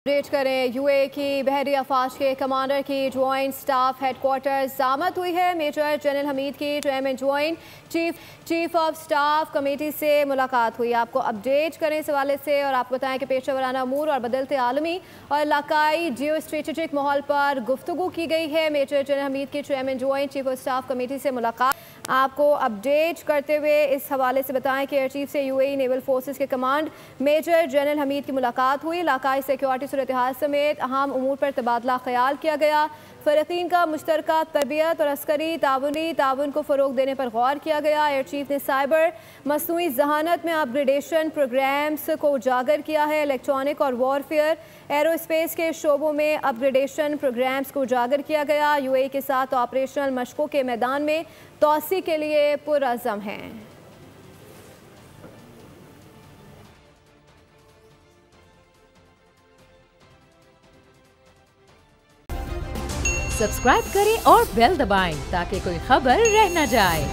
Update करें। UA की बहरी अफवाज के कमांडर की ज्वाइंट स्टाफ हेडक्वार्टर्स आमद हुई है। मेजर जनरल हमीद की chairman joint chief of staff committee से मुलाकात हुई। आपको अपडेट करें इस हवाले से और आपको बताएं कि पेशा वराना अमूर और बदलते आलमी और इलाकाई जियो स्ट्रेटेजिक माहौल पर गुफ्तगू की गई है। मेजर जनरल हमीद की chairman joint chief of staff committee से मुलाकात आपको अपडेट करते हुए इस हवाले से बताएं कि एयर चीफ से यूएई नेवल फोर्सेस के कमांड मेजर जनरल हमीद की मुलाकात हुई। इलाकाई सिक्योरिटी सूरत हाल समेत अहम उमूर पर तबादला ख्याल किया गया। फ़रीक़ीन का मुश्तरका तरबियत और अस्करी ताउन को फ़रोग देने पर गौर किया गया। एयर चीफ ने साइबर मसनूई जहानत में अपग्रेडेशन प्रोग्राम्स को उजागर किया है। इलेक्ट्रॉनिक और वॉरफेयर एरोस्पेस के शोबों में अपग्रेडेशन प्रोग्राम्स को उजागर किया गया। यूएई के साथ ऑपरेशनल मशकों के मैदान में तोसी के लिए पुरअज़म हैं। सब्सक्राइब करें और बेल दबाएं ताकि कोई खबर रह न जाए।